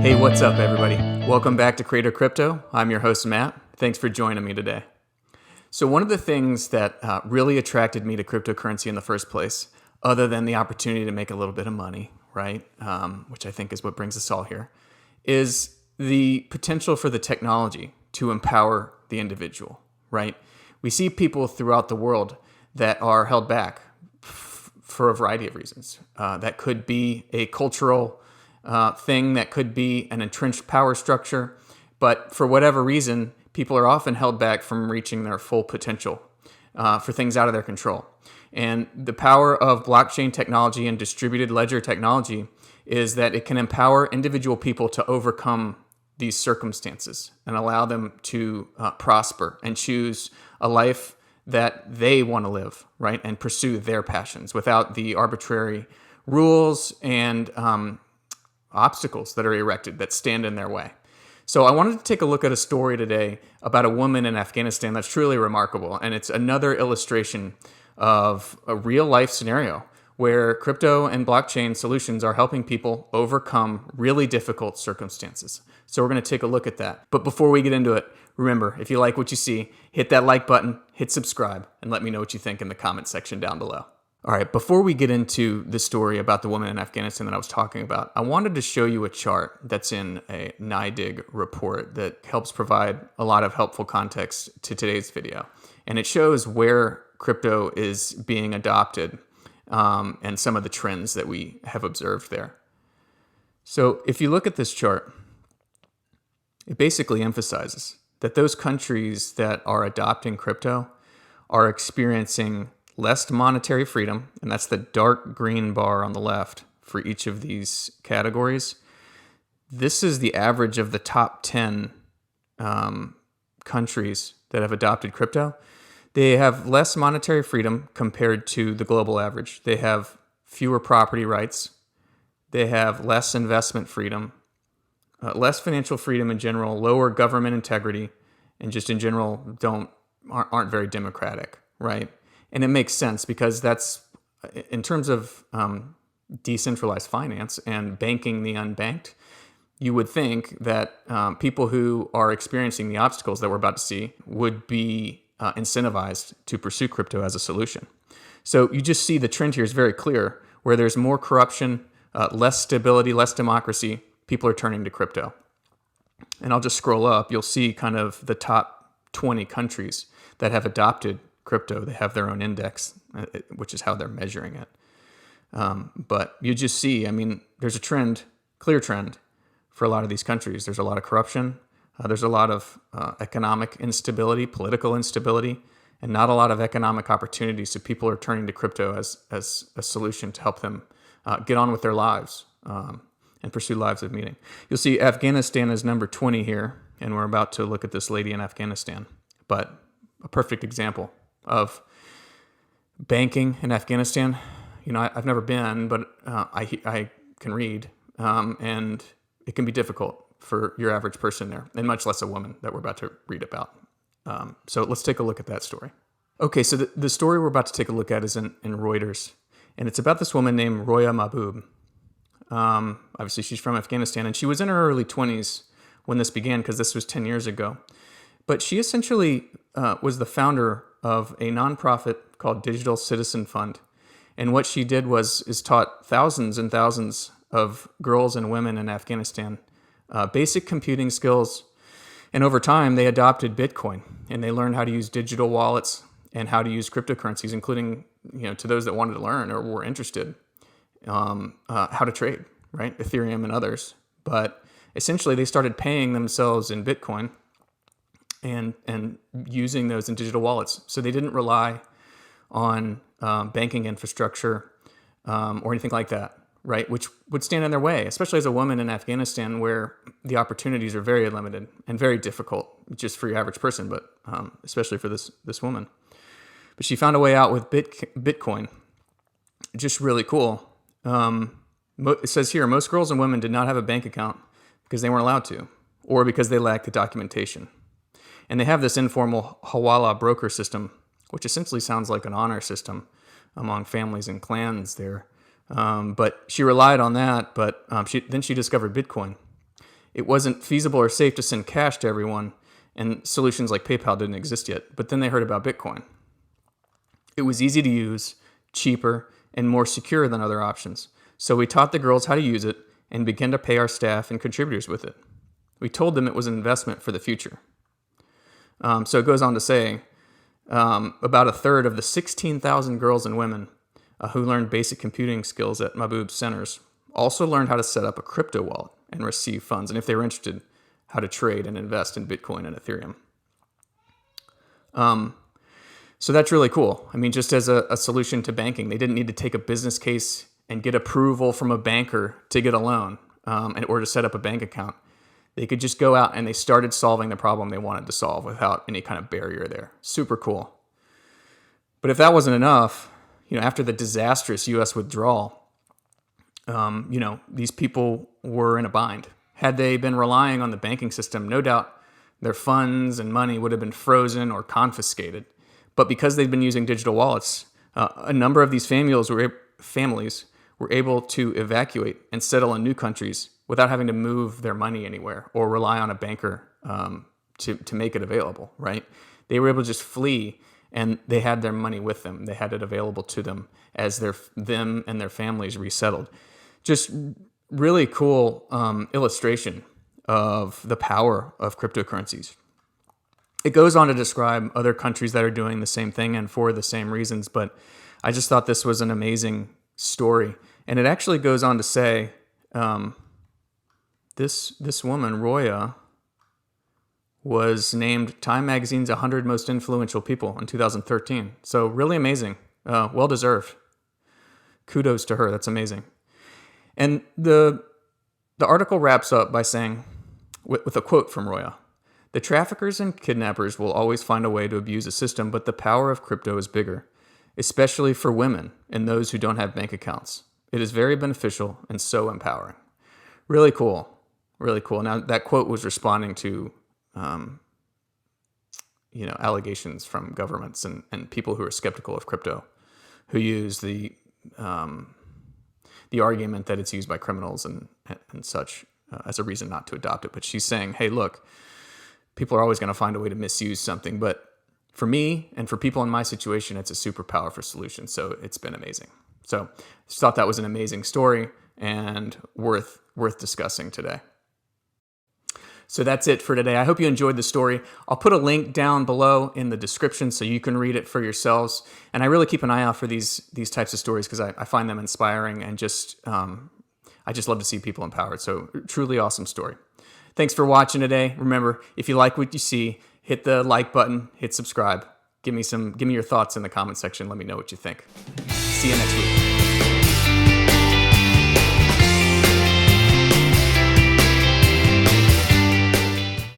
Hey, what's up, everybody? Welcome back to Creator Crypto. I'm your host, Matt. Thanks for joining me today. So one of the things that really attracted me to cryptocurrency in the first place, other than the opportunity to make a little bit of money, right, which I think is what brings us all here, is the potential for the technology to empower the individual, right? We see people throughout the world that are held back for a variety of reasons. That could be a cultural thing, that could be an entrenched power structure, but for whatever reason, people are often held back from reaching their full potential for things out of their control. And the power of blockchain technology and distributed ledger technology is that it can empower individual people to overcome these circumstances and allow them to prosper and choose a life that they want to live, right? And pursue their passions without the arbitrary rules and obstacles that are erected that stand in their way. So I wanted to take a look at a story today about a woman in Afghanistan that's truly remarkable. And it's another illustration of a real life scenario where crypto and blockchain solutions are helping people overcome really difficult circumstances. So we're going to take a look at that. But before we get into it, remember, if you like what you see, hit that like button, hit subscribe, and let me know what you think in the comment section down below. All right, before we get into the story about the woman in Afghanistan that I was talking about, I wanted to show you a chart that's in a NIDIG report that helps provide a lot of helpful context to today's video. And it shows where crypto is being adopted and some of the trends that we have observed there. So if you look at this chart, it basically emphasizes that those countries that are adopting crypto are experiencing less monetary freedom, and that's the dark green bar on the left for each of these categories. This is the average of the top 10 countries that have adopted crypto. They have less monetary freedom compared to the global average. They have fewer property rights. They have less investment freedom, less financial freedom in general, lower government integrity, and just in general aren't very democratic, right? And it makes sense because that's, in terms of decentralized finance and banking the unbanked, you would think that people who are experiencing the obstacles that we're about to see would be incentivized to pursue crypto as a solution. So you just see the trend here is very clear. Where there's more corruption, less stability, less democracy, people are turning to crypto. And I'll just scroll up. You'll see kind of the top 20 countries that have adopted crypto. They have their own index, which is how they're measuring it. But you just see, there's a trend, clear trend for a lot of these countries. There's a lot of corruption. There's a lot of economic instability, political instability, and not a lot of economic opportunity. So people are turning to crypto as a solution to help them get on with their lives and pursue lives of meaning. You'll see Afghanistan is number 20 here, and we're about to look at this lady in Afghanistan. But a perfect example of banking in Afghanistan. I've never been, but I can read, and it can be difficult for your average person there, and much less a woman that we're about to read about. So let's take a look at that story. Okay, so the story we're about to take a look at is in Reuters, and it's about this woman named Roya Mahbub. Obviously, she's from Afghanistan, and she was in her early 20s when this began, because this was 10 years ago. But she essentially was the founder of a nonprofit called Digital Citizen Fund. And what she did is taught thousands and thousands of girls and women in Afghanistan basic computing skills. And over time, they adopted Bitcoin, and they learned how to use digital wallets and how to use cryptocurrencies, including, to those that wanted to learn or were interested, how to trade, right? Ethereum and others. But essentially, they started paying themselves in Bitcoin and using those in digital wallets. So they didn't rely on banking infrastructure or anything like that, right? Which would stand in their way, especially as a woman in Afghanistan, where the opportunities are very limited and very difficult just for your average person, but especially for this woman. But she found a way out with Bitcoin. Just really cool. It says here, most girls and women did not have a bank account because they weren't allowed to, or because they lacked the documentation. And they have this informal Hawala broker system, which essentially sounds like an honor system among families and clans there. But she relied on that, but then she discovered Bitcoin. It wasn't feasible or safe to send cash to everyone, and solutions like PayPal didn't exist yet. But then they heard about Bitcoin. It was easy to use, cheaper, and more secure than other options. So we taught the girls how to use it and began to pay our staff and contributors with it. We told them it was an investment for the future. So it goes on to say, about a third of the 16,000 girls and women who learned basic computing skills at Mahboub's centers also learned how to set up a crypto wallet and receive funds, and if they were interested, how to trade and invest in Bitcoin and Ethereum. So that's really cool. I mean, just as a solution to banking, they didn't need to take a business case and get approval from a banker to get a loan or to set up a bank account. They could just go out and they started solving the problem they wanted to solve without any kind of barrier there. Super cool. But if that wasn't enough, after the disastrous U.S. withdrawal, these people were in a bind. Had they been relying on the banking system, no doubt their funds and money would have been frozen or confiscated. But because they'd been using digital wallets, a number of these families were able to evacuate and settle in new countries without having to move their money anywhere or rely on a banker to make it available, right? They were able to just flee, and they had their money with them. They had it available to them as them and their families resettled. Just really cool illustration of the power of cryptocurrencies. It goes on to describe other countries that are doing the same thing and for the same reasons, but I just thought this was an amazing story. And it actually goes on to say, this woman, Roya, was named Time Magazine's 100 Most Influential People in 2013. So really amazing. Well-deserved. Kudos to her. That's amazing. And the article wraps up by saying, with a quote from Roya, "The traffickers and kidnappers will always find a way to abuse a system, but the power of crypto is bigger, especially for women and those who don't have bank accounts. It is very beneficial and so empowering." Really cool. Really cool. Now, that quote was responding to allegations from governments and people who are skeptical of crypto, who use the argument that it's used by criminals and such as a reason not to adopt it. But she's saying, hey, look, people are always going to find a way to misuse something. But for me and for people in my situation, it's a super powerful solution. So it's been amazing. So I just thought that was an amazing story and worth discussing today. So that's it for today. I hope you enjoyed the story. I'll put a link down below in the description so you can read it for yourselves. And I really keep an eye out for these types of stories because I find them inspiring and I just love to see people empowered. So truly awesome story. Thanks for watching today. Remember, if you like what you see, hit the like button, hit subscribe. Give me your thoughts in the comment section. Let me know what you think. See you next week.